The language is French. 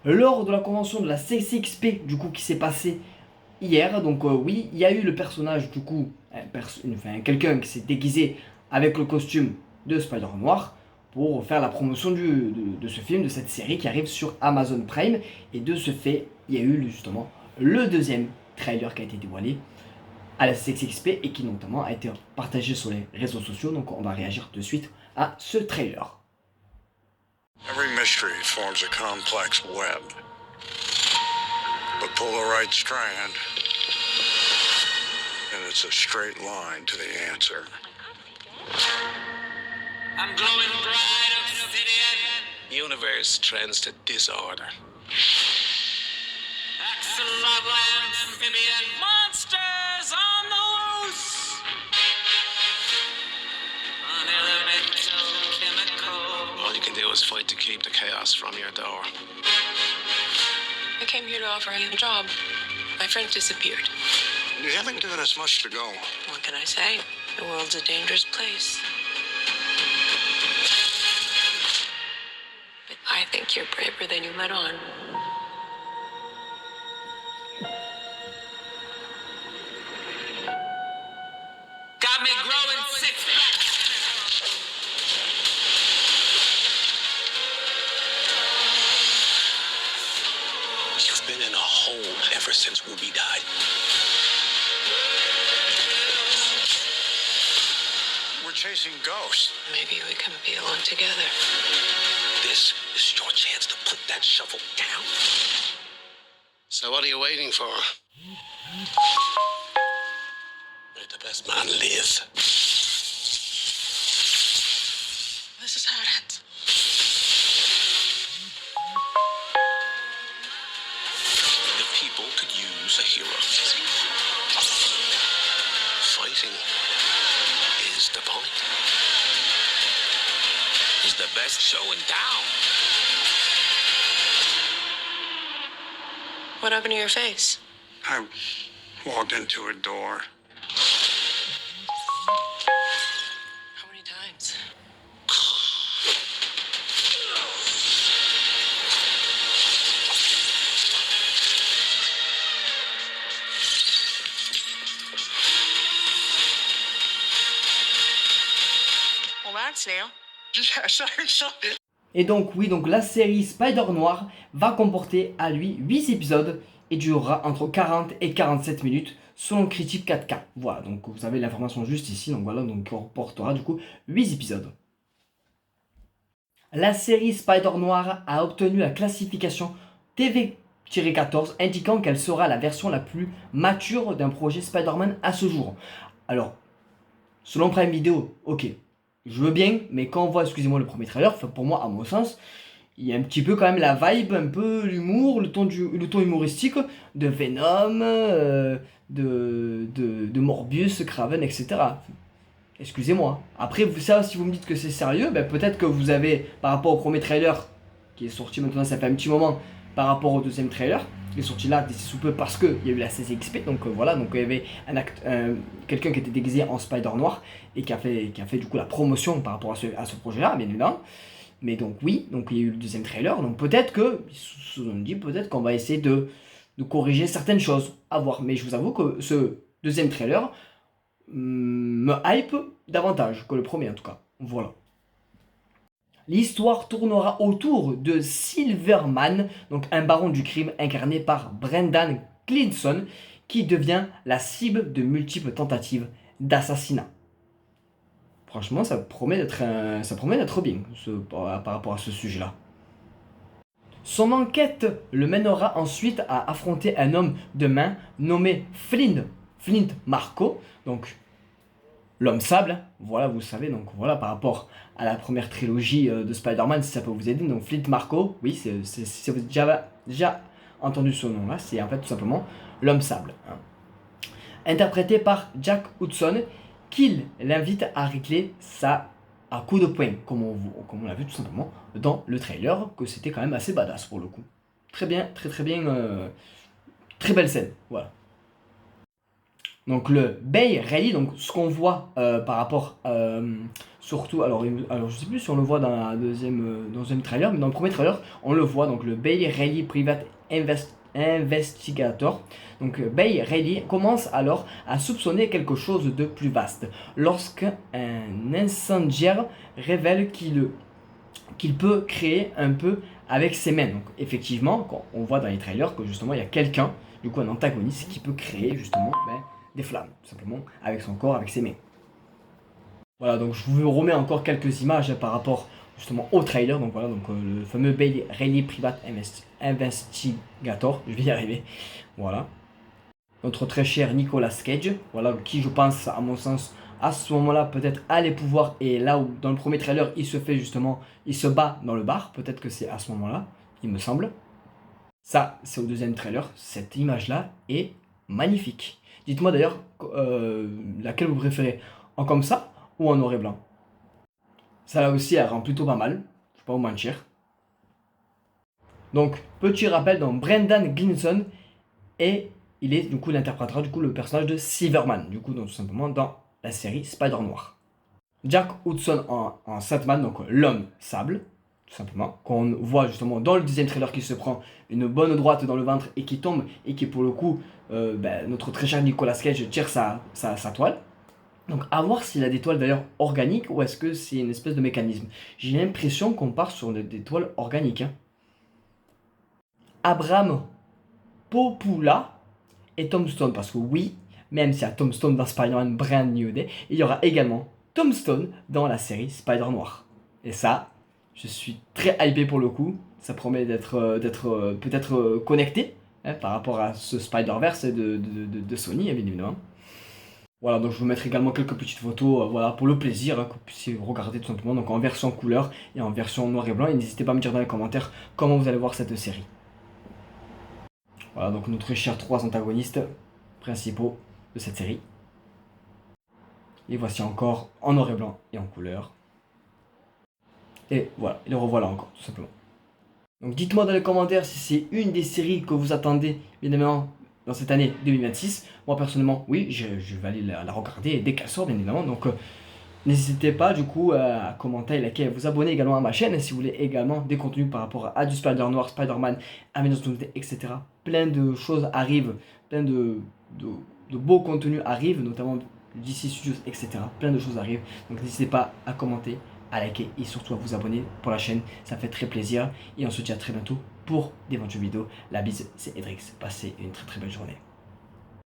lors de la convention de la CCXP, du coup, qui s'est passée hier. Donc oui, il y a eu le personnage, du coup, quelqu'un qui s'est déguisé avec le costume de Spider Noir pour faire la promotion de ce film, de cette série qui arrive sur Amazon Prime. Et de ce fait, il y a eu justement le deuxième trailer qui a été dévoilé à la CXP et qui notamment a été partagé sur les réseaux sociaux. Donc on va réagir de suite à ce trailer. Every mystery forms a complex web. But pull the right strand, and it's a straight line to the answer. I'm glowing bright, obsidian. Universe trends to disorder. Axolotl amphibian. Monsters on the loose. Unelemental chemical. All you can do is fight to keep the chaos from your door. I came here to offer him a job. My friend disappeared. You haven't given us much to go. What can I say? The world's a dangerous place. But I think you're braver than you let on. Got me growing six packs. You've been in a hole ever since Ruby died. We're chasing ghosts. Maybe we can be alone together. This is your chance to put that shovel down. So what are you waiting for? Let the best man live. This is how it ends. The people could use a hero. Fighting is the point. Is the best showing down. What happened to your face? I walked into a door. How many times? Well, that's new. Yes, I saw it. Et donc oui, donc la série Spider Noir va comporter à lui 8 épisodes et durera entre 40 et 47 minutes selon Critique 4K. Voilà, donc vous avez l'information juste ici, donc voilà, donc on comportera du coup 8 épisodes. La série Spider Noir a obtenu la classification TV-14 indiquant qu'elle sera la version la plus mature d'un projet Spider-Man à ce jour. Alors, selon Prime Video, ok, je veux bien, mais quand on voit, excusez-moi, le premier trailer, pour moi, à mon sens, il y a un petit peu quand même la vibe, un peu l'humour, le ton humoristique de Venom, de Morbius, Kraven, etc. Excusez-moi. Après, ça, si vous me dites que c'est sérieux, ben peut-être que vous avez, par rapport au premier trailer, qui est sorti maintenant, ça fait un petit moment, par rapport au deuxième trailer, qui est sorti là d'ici sous peu parce qu'il y a eu la CCXP, donc voilà, donc il y avait quelqu'un qui était déguisé en Spider Noir et qui a fait du coup la promotion par rapport à ce projet-là, bien évidemment. Mais donc oui, donc il y a eu le deuxième trailer, donc peut-être que, ils nous dit peut-être qu'on va essayer de corriger certaines choses, à voir. Mais je vous avoue que ce deuxième trailer me hype davantage que le premier en tout cas. Voilà. L'histoire tournera autour de Silverman, donc un baron du crime incarné par Brendan Gleeson, qui devient la cible de multiples tentatives d'assassinat. Franchement, ça promet d'être bien par rapport à ce sujet-là. Son enquête le mènera ensuite à affronter un homme de main nommé Flint Marko, donc l'homme sable, voilà, vous savez, donc voilà, par rapport à la première trilogie de Spider-Man, si ça peut vous aider, donc Flint Marko, oui, si vous avez déjà entendu ce nom-là, c'est en fait tout simplement l'homme sable. Hein. Interprété par Jack Hudson, qu'il l'invite à régler ça à coups de poing, comme on l'a vu tout simplement dans le trailer, que c'était quand même assez badass pour le coup. Très bien, très bien, très belle scène, voilà. Donc le Bay Riley, donc ce qu'on voit par rapport surtout, alors je sais plus si on le voit dans la deuxième trailer, mais dans le premier trailer on le voit, donc le Bay Riley Private Investigator. Donc Bay Riley commence alors à soupçonner quelque chose de plus vaste lorsqu'un incendiaire révèle qu'il peut créer un peu avec ses mains. Donc effectivement, on voit dans les trailers que justement il y a quelqu'un, du coup un antagoniste, qui peut créer justement des flammes, tout simplement, avec son corps, avec ses mains. Voilà, donc je vous remets encore quelques images par rapport justement au trailer. Donc voilà, donc le fameux Bay Riley Private Investigator, je vais y arriver. Voilà. Notre très cher Nicolas Cage, voilà, qui je pense, à mon sens, à ce moment-là, peut-être a les pouvoirs, et là où dans le premier trailer, il se bat dans le bar, peut-être que c'est à ce moment-là, il me semble. Ça, c'est au deuxième trailer, cette image-là est magnifique. Dites-moi d'ailleurs laquelle vous préférez, en comme ça ou en noir et blanc. Ça là aussi, elle rend plutôt pas mal, je vais pas vous mentir. Donc, petit rappel, dans Brendan Gleeson, et il est du coup l'interprétera du coup le personnage de Silverman, du coup donc, tout simplement dans la série Spider-Noir. Jack Hudson en Sandman, donc l'homme sable, tout simplement, qu'on voit justement dans le deuxième trailer qui se prend une bonne droite dans le ventre et qui tombe, et qui pour le coup, notre très cher Nicolas Cage tire sa toile. Donc à voir s'il a des toiles d'ailleurs organiques ou est-ce que c'est une espèce de mécanisme. J'ai l'impression qu'on part sur des toiles organiques. Hein. Abraham Popula et Tom Stone, parce que oui, même s'il y a Tom Stone dans Spider-Man Brand New Day, il y aura également Tom Stone dans la série Spider-Noir. Et ça, je suis très hypé pour le coup. Ça promet d'être peut-être connecté par rapport à ce Spider-Verse de Sony, évidemment. Voilà, donc je vous mettrai également quelques petites photos voilà, pour le plaisir, que vous puissiez regarder tout simplement, donc en version couleur et en version noir et blanc. Et n'hésitez pas à me dire dans les commentaires comment vous allez voir cette série. Voilà, donc nos très chers 3 antagonistes principaux de cette série. Et voici encore en noir et blanc et en couleur. Et voilà, et les revoilà encore, tout simplement. Donc dites-moi dans les commentaires si c'est une des séries que vous attendez, évidemment, dans cette année 2026. Moi personnellement, oui, je vais aller la regarder dès qu'elle sort, bien évidemment. Donc n'hésitez pas du coup à commenter, liker, à vous abonner également à ma chaîne si vous voulez également des contenus par rapport à du Spider-Noir, Spider-Man, Avengers Doomsday, etc. Plein de choses arrivent, plein de beaux contenus arrivent, notamment DC Studios, etc. Plein de choses arrivent. Donc n'hésitez pas à commenter, à liker et surtout à vous abonner pour la chaîne. Ça fait très plaisir. Et on se dit à très bientôt pour d'éventuelles vidéos. La bise, c'est Edrix. Passez une très très belle journée.